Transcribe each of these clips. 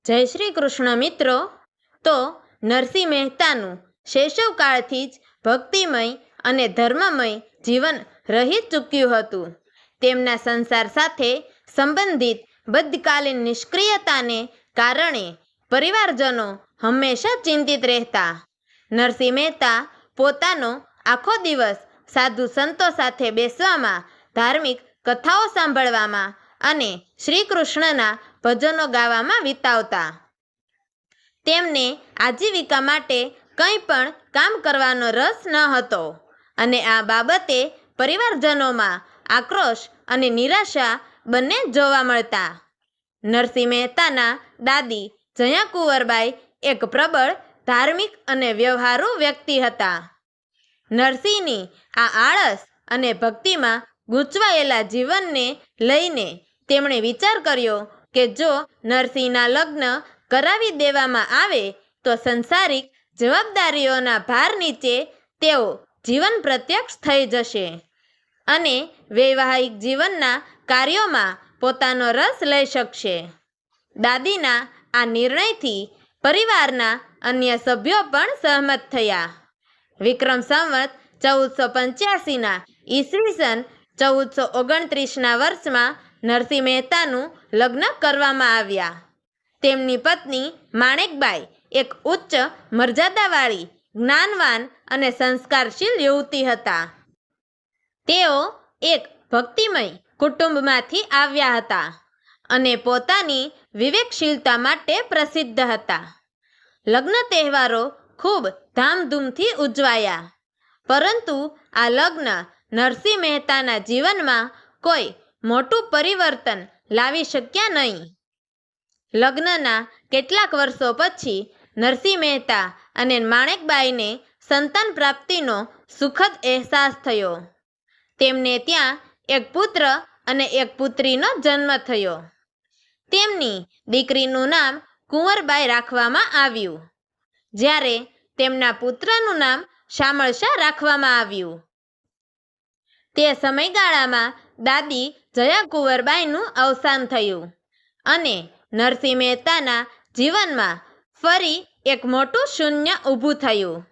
જય શ્રી કૃષ્ણ મિત્રો। તો નરસિંહ મહેતાનું શૈશવકાળથી જ ભક્તિમય અને ધર્મમય જીવન રહી ચૂક્યું હતું। તેમના સંસાર સાથે સંબંધિત બદ્ધકાલીન નિષ્ક્રિયતાને કારણે પરિવારજનો હંમેશા ચિંતિત રહેતા। નરસિંહ મહેતા પોતાનો આખો દિવસ સાધુ સંતો સાથે બેસવામાં, ધાર્મિક કથાઓ સાંભળવામાં અને શ્રી કૃષ્ણના ભજનો ગાવામાં વિતાવતા। તેમને આજીવિકા માટે કંઈ પણ કામ કરવાનો રસ ન હતો અને આ બાબતે પરિવારજનોમાં આક્રોશ અને નિરાશા બંને જોવા મળતા। નરસિંહ મહેતાના દાદી જયા કુંવરબાઈ એક પ્રબળ ધાર્મિક અને વ્યવહારુ વ્યક્તિ હતા। નરસિંહની આ આળસ અને ભક્તિમાં ગૂંચવાયેલા જીવનને લઈને તેમણે વિચાર કર્યો કે જો નરસિંહના લગ્ન કરાવી દેવામાં આવે તો સંસારિક જવાબદારીઓના ભાર નીચે તેઓ જીવન પ્રત્યક્ષ થઈ જશે અને વૈવાહિક જીવનના કાર્યોમાં પોતાનો રસ લઈ શકશે। દાદીના આ નિર્ણયથી પરિવારના અન્ય સભ્યો પણ સહમત થયા। વિક્રમ સંવત 1485ના ઈસવીસન 1429ના વર્ષમાં નરસિંહ મહેતાનું લગ્ન કરવામાં આવ્યા। તેમની પત્ની માણેકબાઈ એક ઉચ્ચ મર્યાદાવાળી, જ્ઞાનવાન અને સંસ્કારશીલ યુવતી હતા। તેઓ એક ભક્તિમય કુટુંબમાંથી આવ્યા હતા અને પોતાની વિવેકશીલતા માટે પ્રસિદ્ધ હતા। લગ્ન તહેવારો ખૂબ ધામધૂમથી ઉજવાયા, પરંતુ આ લગ્ન નરસિંહ મહેતાના જીવનમાં કોઈ મોટું પરિવર્તન લાવી શક્યા નહીં। લગ્નના કેટલાક વર્ષો પછી નરસિંહ મહેતા અને માણેકબાઈને સંતાન પ્રાપ્તિનો સુખદ અહેસાસ થયો। તેમને ત્યાં એક પુત્ર અને એક પુત્રીનો જન્મ થયો। તેમની દીકરીનું નામ કુંવરબાઈ રાખવામાં આવ્યું, જ્યારે તેમના પુત્રનું નામ શામળશા રાખવામાં આવ્યું। તે સમયગાળામાં દાદી જયા કુંવરબાઈનું અવસાન થયું અને નરસિંહ મહેતાના જીવનમાં ફરી એક મોટું શૂન્ય ઊભું થયું।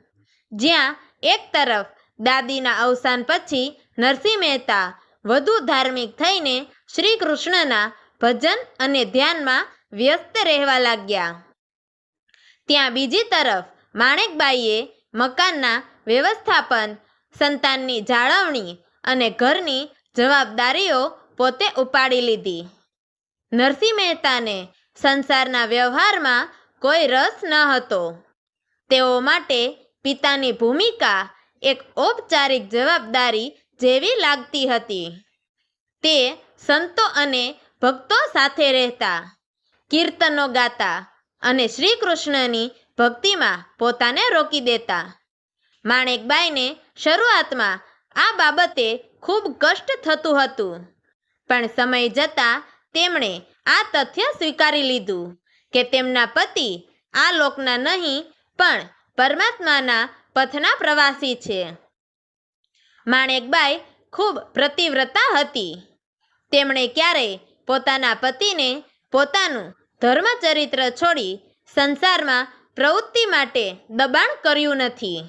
જ્યાં એક તરફ દાદીના અવસાન પછી નરસિંહ મહેતા વધુ ધાર્મિક થઈને શ્રી કૃષ્ણના ભજન અને ધ્યાનમાં વ્યસ્ત રહેવા લાગ્યા, ત્યાં બીજી તરફ માણેકબાઈએ મકાનના વ્યવસ્થાપન, સંતાનની જાળવણી અને ઘરની જવાબદારીઓ પોતે ઉપાડી લીધી। નરસિંહ મહેતાને સંસારના વ્યવહારમાં કોઈ રસ ન હતો। તેઓ માટે પિતાની ભૂમિકા એક ઔપચારિક જવાબદારી જેવી લાગતી હતી। તે સંતો અને ભક્તો સાથે રહેતા, કીર્તનો ગાતા અને શ્રી કૃષ્ણની ભક્તિમાં પોતાને રોકી દેતા। માણેકબાઈને શરૂઆતમાં આ બાબતે ખૂબ કષ્ટ થતું હતું, પણ સમય જતાં તેમણે આ તથ્ય સ્વીકારી લીધું કે તેમના પતિ આ લોકના નહીં પણ પરમાત્માના પથના પ્રવાસી છે। માણેકબાઈ ખૂબ પ્રતિવ્રતા હતી। તેમણે ક્યારેય પોતાના પતિને પોતાનું ધર્મચરિત્ર છોડી સંસારમાં પ્રવૃત્તિ માટે દબાણ કર્યું નથી।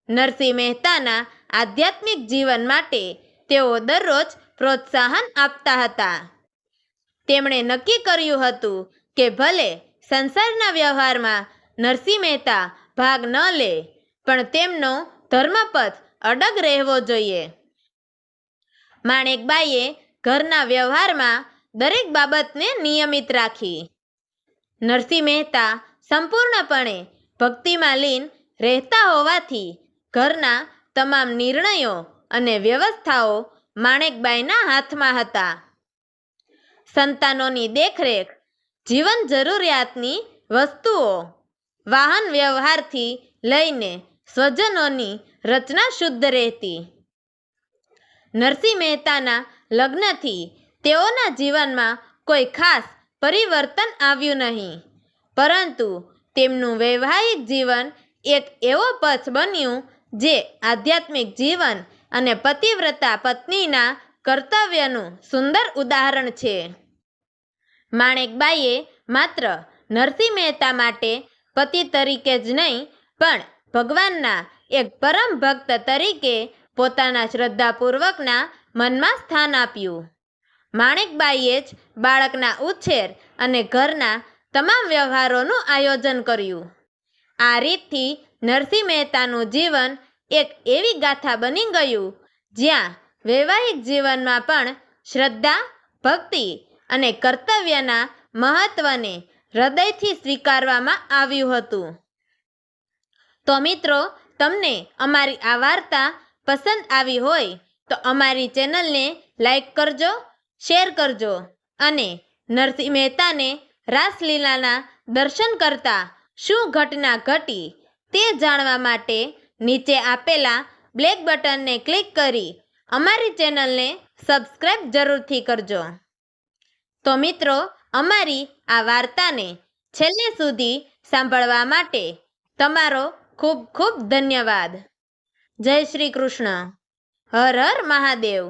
નરસિંહ મહેતાના આધ્યાત્મિક જીવન માટે તેઓ દરરોજ પ્રોત્સાહન આપતા હતા। તેમણે નક્કી કર્યું હતું કે ભલે સંસારના વ્યવહારમાં નરસિંહ મહેતા ભાગ ન લે, પણ તેમનો ધર્મપથ અડગ રહેવો જોઈએ। માણેકબાઈએ ઘરના વ્યવહારમાં દરેક બાબતને નિયમિત રાખી। નરસિંહ મહેતા સંપૂર્ણપણે ભક્તિમાં લીન રહેતા હોવાથી ઘરના તમામ નિર્ણયો અને વ્યવસ્થાઓ માણેકબાઈના હાથમાં હતા। સંતાનોની દેખરેખ, જીવન જરૂરિયાતની વસ્તુઓ, વાહન વ્યવહારથી લઈને સ્વજનોની રચના શુદ્ધ રહેતી। નરસિંહ મહેતાના લગ્નથી તેઓના જીવનમાં કોઈ ખાસ પરિવર્તન આવ્યું નહીં, પરંતુ તેમનું વૈવાહિક જીવન એક એવો પથ બન્યું જે આધ્યાત્મિક જીવન અને પતિવ્રતા પત્નીના કર્તવ્યનું સુંદર ઉદાહરણ છે। માણેકબાઈએ માત્ર નરસિંહ મહેતા માટે પતિ તરીકે જ નહીં પણ ભગવાનના એક પરમ ભક્ત તરીકે પોતાના શ્રદ્ધાપૂર્વકના મનમાં સ્થાન આપ્યું. માણેકબાઈએ જ બાળકના ઉછેર અને ઘરના તમામ વ્યવહારોનું આયોજન કર્યું. આ રીતથી નરસિંહ મહેતાનું જીવન એક એવી ગાથા બની ગયું જ્યાં વૈવાહિક જીવનમાં પણ શ્રદ્ધા, ભક્તિ અને કર્તવ્યના મહત્વને હૃદયથી સ્વીકારવામાં આવ્યું હતું. તો મિત્રો, તમને અમારી આ વાર્તા પસંદ આવી હોય તો અમારી ચેનલને લાઈક કરજો, શેર કરજો અને નરસિંહ મહેતાને રાસલીલાના દર્શન કરતા શું ઘટના ઘટી તે જાણવા માટે નીચે આપેલા બ્લેક બટનને ક્લિક કરી અમારી ચેનલને સબસ્ક્રાઈબ જરૂરથી કરજો. તો મિત્રો, અમારી આ વાર્તાને છેલ્લે સુધી સાંભળવા માટે તમારો ખૂબ ખૂબ ધન્યવાદ. જય શ્રી કૃષ્ણ. હર હર મહાદેવ.